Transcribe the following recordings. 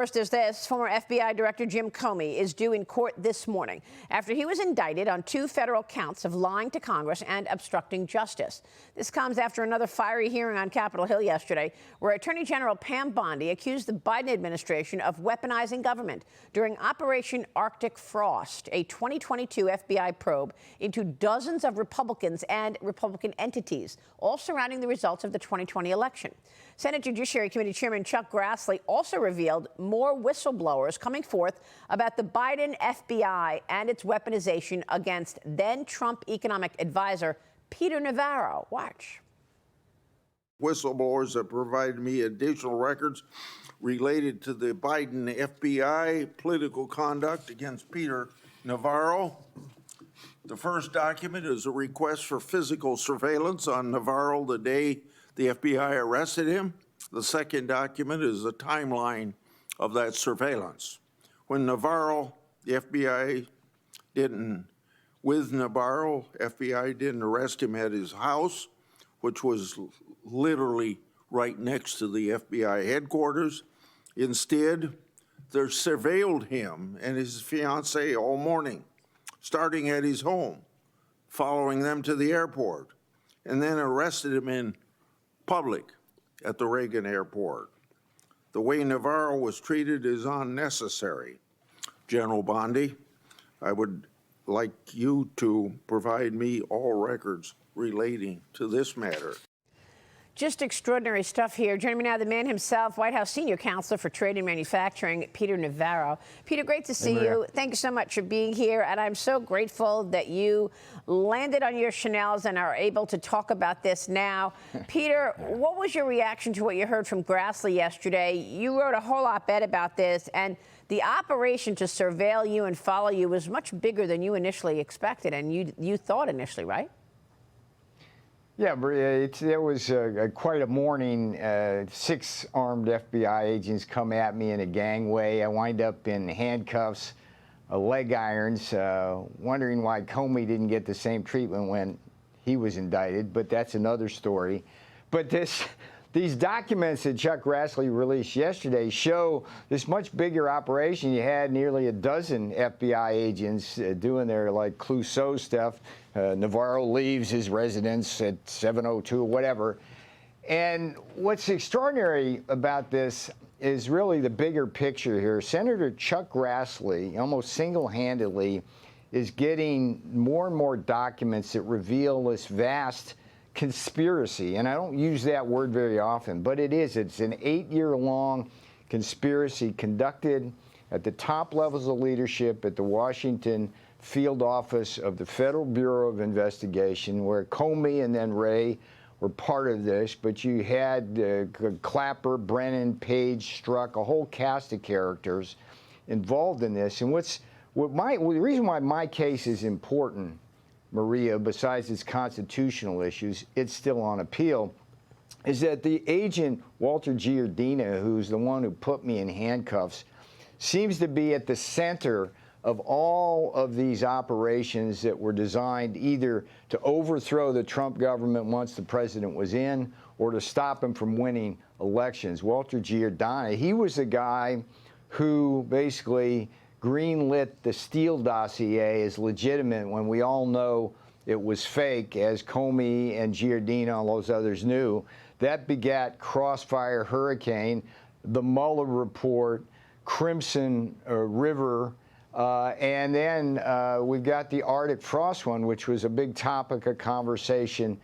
First is this. Former FBI Director Jim Comey is due in court this morning after he was indicted on 2 federal counts of lying to Congress and obstructing justice. This comes after another fiery hearing on Capitol Hill yesterday, where Attorney General Pam Bondi accused the Biden administration of weaponizing government during Operation Arctic Frost, a 2022 FBI probe into dozens of Republicans and Republican entities, all surrounding the results of the 2020 election. Senate Judiciary Committee Chairman Chuck Grassley also revealed more whistleblowers coming forth about the Biden FBI and its weaponization against then-Trump economic advisor Peter Navarro. Watch. Whistleblowers have provided me additional records related to the Biden FBI political conduct against Peter Navarro. The first document is a request for physical surveillance on Navarro the day the FBI arrested him. The second document is a timeline of that surveillance. When Navarro, the FBI didn't arrest him at his house, which was literally right next to the FBI headquarters. Instead, they surveilled him and his fiancée all morning, starting at his home, following them to the airport, and then arrested him in public at the Reagan airport. The way Navarro was treated is unnecessary. General Bondi, I would like you to provide me all records relating to this matter. Just extraordinary stuff here. Joining me now, the man himself, White House Senior Counselor for Trade and Manufacturing, Peter Navarro. Peter, great to see you. Thank you so much for being here. And I'm so grateful that you landed on your Chanels and are able to talk about this now. Peter, what was your reaction to what you heard from Grassley yesterday? You wrote a whole op-ed about this, and the operation to surveil you and follow you was much bigger than you initially expected and you thought initially, right? Yeah, Maria, it was quite a morning. 6 armed FBI agents come at me in a gangway. I wind up in handcuffs, leg irons, wondering why Comey didn't get the same treatment when he was indicted, but that's another story. But these documents that Chuck Grassley released yesterday show this much bigger operation. You had nearly a dozen FBI agents doing their like Clouseau stuff. Navarro leaves his residence at 7:02 or whatever. And what's extraordinary about this is really the bigger picture here. Senator Chuck Grassley, almost single-handedly, is getting more and more documents that reveal this vast conspiracy. And I don't use that word very often, but it is. It's an 8-year-long conspiracy conducted at the top levels of leadership at the Washington field office of the Federal Bureau of Investigation, where Comey and then Wray were part of this, but you had Clapper, Brennan, Page, Strzok, a whole cast of characters involved in this. And the reason why my case is important, Maria, besides its constitutional issues, it's still on appeal, is that the agent, Walter Giardina, who's the one who put me in handcuffs, seems to be at the center of all of these operations that were designed either to overthrow the Trump government once the president was in or to stop him from winning elections. Walter Giardina, he was the guy who basically greenlit the Steele dossier as legitimate when we all know it was fake, as Comey and Giardina and all those others knew. That begat Crossfire Hurricane, the Mueller report, Crimson River, and then we've got the Arctic Frost one, which was a big topic of conversation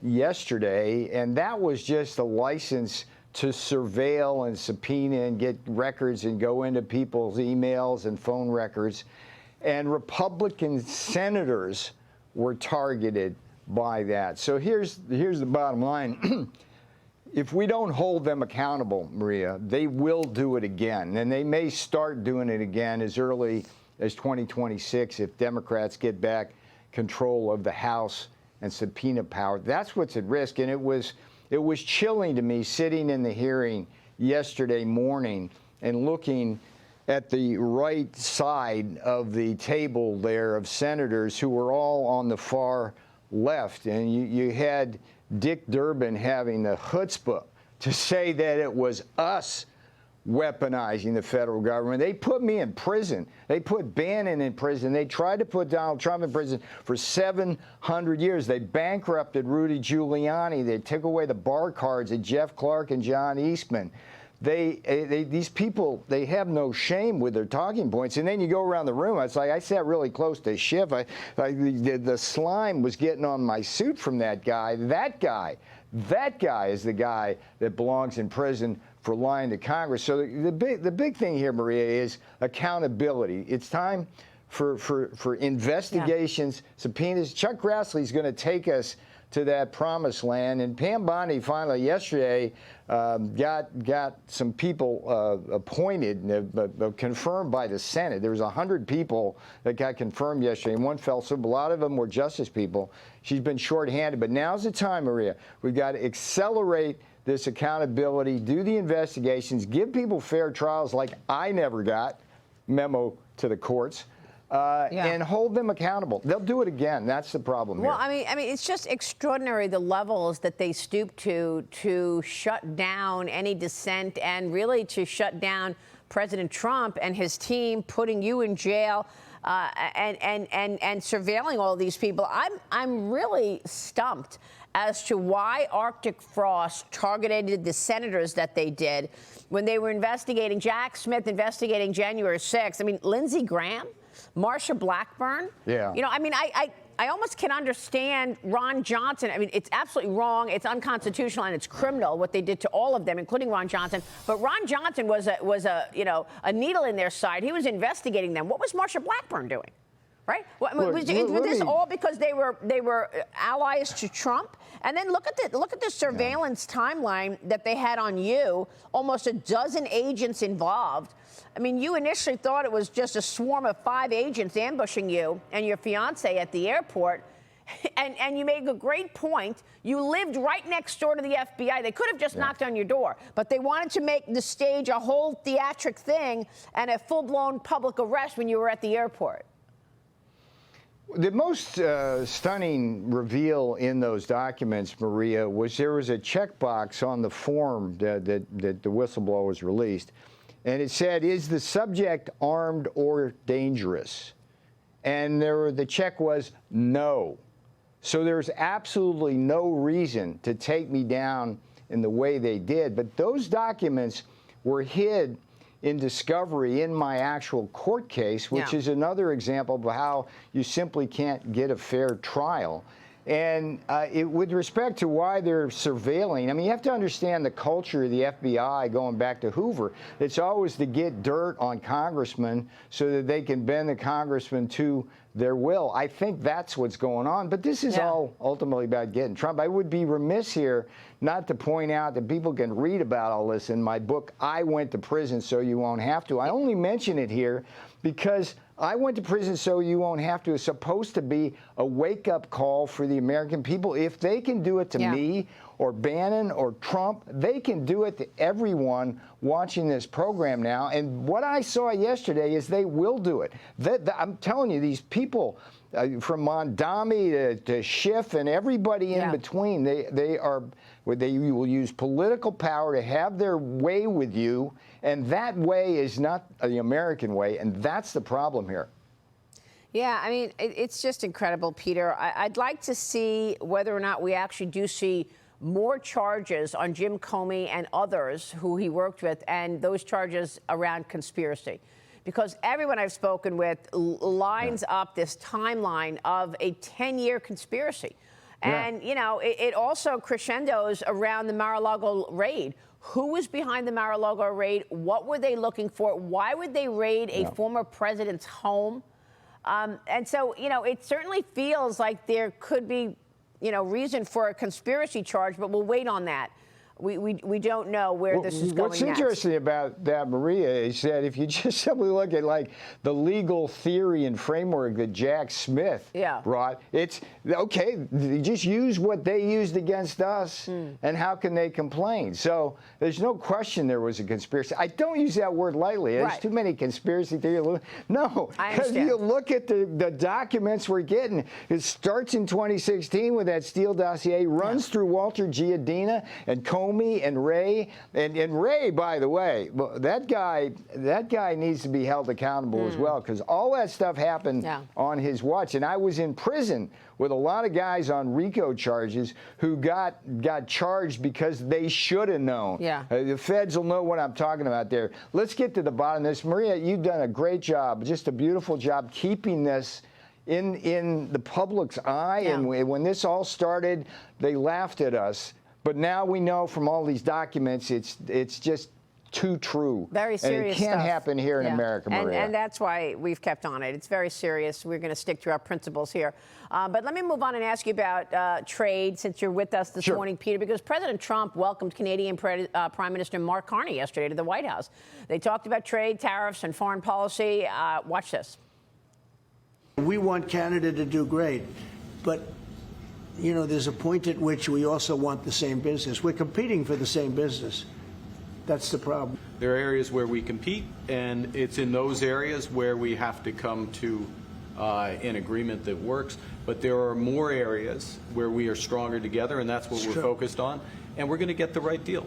yesterday. And that was just a license to surveil and subpoena and get records and go into people's emails and phone records. And Republican senators were targeted by that. So here's the bottom line. If we don't hold them accountable, Maria, they will do it again. And they may start doing it again as early as 2026 if Democrats get back control of the House and subpoena power. That's what's at risk. And it was chilling to me sitting in the hearing yesterday morning and looking at the right side of the table there of senators who were all on the far left. And you had Dick Durbin having the chutzpah to say that it was us weaponizing the federal government. They put me in prison. They put Bannon in prison. They tried to put Donald Trump in prison for 700 years. They bankrupted Rudy Giuliani. They took away the bar cards of Jeff Clark and John Eastman. These people, they have no shame with their talking points. And then you go around the room. It's like I sat really close to Schiff. The slime was getting on my suit from that guy. That guy is the guy that belongs in prison for lying to Congress. So the big thing here, Maria, is accountability. It's time for investigations, subpoenas. Chuck Grassley's going to take us to that promised land. And Pam Bondi finally yesterday got some people appointed, confirmed by the Senate. There was 100 people that got confirmed yesterday, and one fell through. A lot of them were justice people. She's been shorthanded, but now's the time, Maria. We've got to accelerate this accountability, do the investigations, give people fair trials like I never got, memo to the courts. And hold them accountable. They'll do it again. That's the problem here. Well, I mean, it's just extraordinary the levels that they stoop to shut down any dissent and really to shut down President Trump and his team, putting you in jail and surveilling all these people. I'm really stumped as to why Arctic Frost targeted the senators that they did when they were investigating Jack Smith, investigating January 6th. I mean, Lindsey Graham, Marsha Blackburn. Yeah. You know, I mean, I almost can understand Ron Johnson. I mean, it's absolutely wrong. It's unconstitutional and it's criminal what they did to all of them, including Ron Johnson. But Ron Johnson was a needle in their side. He was investigating them. What was Marsha Blackburn doing? Right? Was this all because they were allies to Trump? And then look at the surveillance timeline that they had on you. Almost a dozen agents involved. I mean, you initially thought it was just a swarm of 5 agents ambushing you and your fiance at the airport. And you made a great point. You lived right next door to the FBI. They could have just knocked on your door, but they wanted to make the stage a whole theatric thing and a full-blown public arrest when you were at the airport. The most stunning reveal in those documents, Maria, was there was a checkbox on the form that the whistleblower was released. And it said, is the subject armed or dangerous? And the check was no. So there's absolutely no reason to take me down in the way they did. But those documents were hid in discovery in my actual court case, which is another example of how you simply can't get a fair trial. And with respect to why they're surveilling, I mean, you have to understand the culture of the FBI going back to Hoover. It's always to get dirt on congressmen so that they can bend the congressman to their will. I think that's what's going on. But this is all ultimately about getting Trump. I would be remiss here not to point out that people can read about all this in my book, I Went to Prison So You Won't Have to. I only mention it here because I Went to Prison So You Won't Have to is supposed to be a wake-up call for the American people. If they can do it to me or Bannon or Trump, they can do it to everyone watching this program now. And what I saw yesterday is they will do it. I'm telling you, these people, from Mondami to Schiff and everybody in between, they will use political power to have their way with you, and that way is not the American way, and that's the problem here. Yeah, I mean, it's just incredible, Peter. I'd like to see whether or not we actually do see more charges on Jim Comey and others who he worked with, and those charges around conspiracy. Because everyone I've spoken with lines up this timeline of a 10-year conspiracy. And, you know, it also crescendos around the Mar-a-Lago raid. Who was behind the Mar-a-Lago raid? What were they looking for? Why would they raid a former president's home? And so, you know, it certainly feels like there could be, you know, reason for a conspiracy charge, but we'll wait on that. We don't know where this is going What's interesting about that, Maria, is that if you just simply look at like the legal theory and framework that Jack Smith brought, it's okay. They just use what they used against us, and how can they complain? So there's no question there was a conspiracy. I don't use that word lightly. There's too many conspiracy theories. No, because you look at the documents we're getting. It starts in 2016 with that Steele dossier, runs through Walter Giardina and Comey Comey and Wray, and Wray, by the way, that guy needs to be held accountable as well, because all that stuff happened on his watch. And I was in prison with a lot of guys on RICO charges who got charged because they should have known. The feds will know what I'm talking about there. Let's get to the bottom of this. Maria, you've done a great job, just a beautiful job keeping this in the public's eye. And when this all started, they laughed at us. But now we know from all these documents, it's just too true. Very serious and it can't stuff. happen here in America, Maria. And that's why we've kept on it. It's very serious. We're going to stick to our principles here. But let me move on and ask you about trade, since you're with us this morning, Peter, because President Trump welcomed Canadian Prime Minister Mark Carney yesterday to the White House. They talked about trade, tariffs, and foreign policy. Watch this. We want Canada to do great, but you know, there's a point at which we also want the same business. We're competing for the same business. That's the problem. There are areas where we compete, and it's in those areas where we have to come to an agreement that works. But there are more areas where we are stronger together, and that's what we're focused on, and we're going to get the right deal.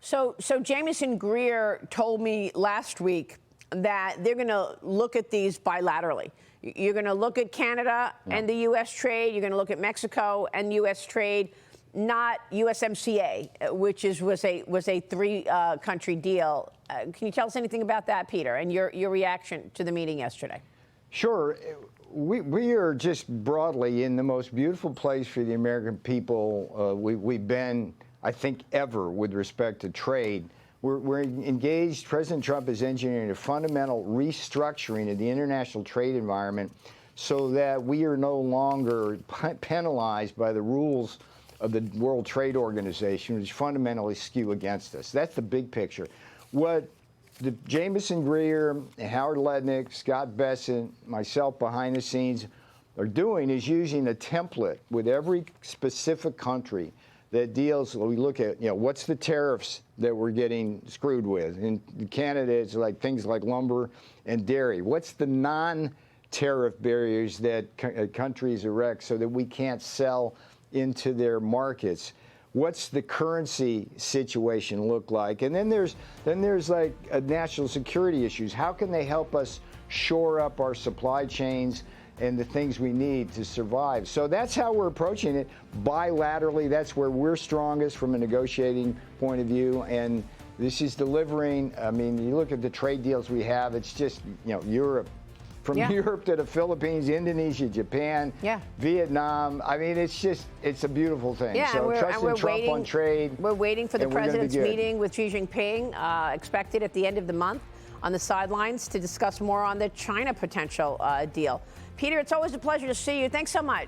So Jamieson Greer told me last week that they're going to look at these bilaterally. You're going to look at Canada and the U.S. trade. You're going to look at Mexico and U.S. trade, not USMCA, which was a three-country deal. Can you tell us anything about that, Peter, and your reaction to the meeting yesterday? Sure. We are just broadly in the most beautiful place for the American people we've been, I think, ever with respect to trade. We're engaged. President Trump is engineering a fundamental restructuring of the international trade environment so that we are no longer penalized by the rules of the World Trade Organization, which fundamentally skew against us. That's the big picture. What the Jamieson Greer, Howard Lednick, Scott Bessent, myself behind the scenes are doing is using a template with every specific country that deals, we look at, what's the tariffs that we're getting screwed with? In Canada, it's like things like lumber and dairy. What's the non-tariff barriers that countries erect so that we can't sell into their markets? What's the currency situation look like? And then there's like national security issues. How can they help us shore up our supply chains and the things we need to survive? So that's how we're approaching it, bilaterally. That's where we're strongest from a negotiating point of view. And this is delivering. I mean, you look at the trade deals we have, it's just, Europe. From Europe to the Philippines, Indonesia, Japan, Vietnam. I mean, it's a beautiful thing. So trusting Trump on trade. We're waiting for the president's meeting with Xi Jinping, expected at the end of the month, on the sidelines to discuss more on the China potential deal. Peter, it's always a pleasure to see you. Thanks so much.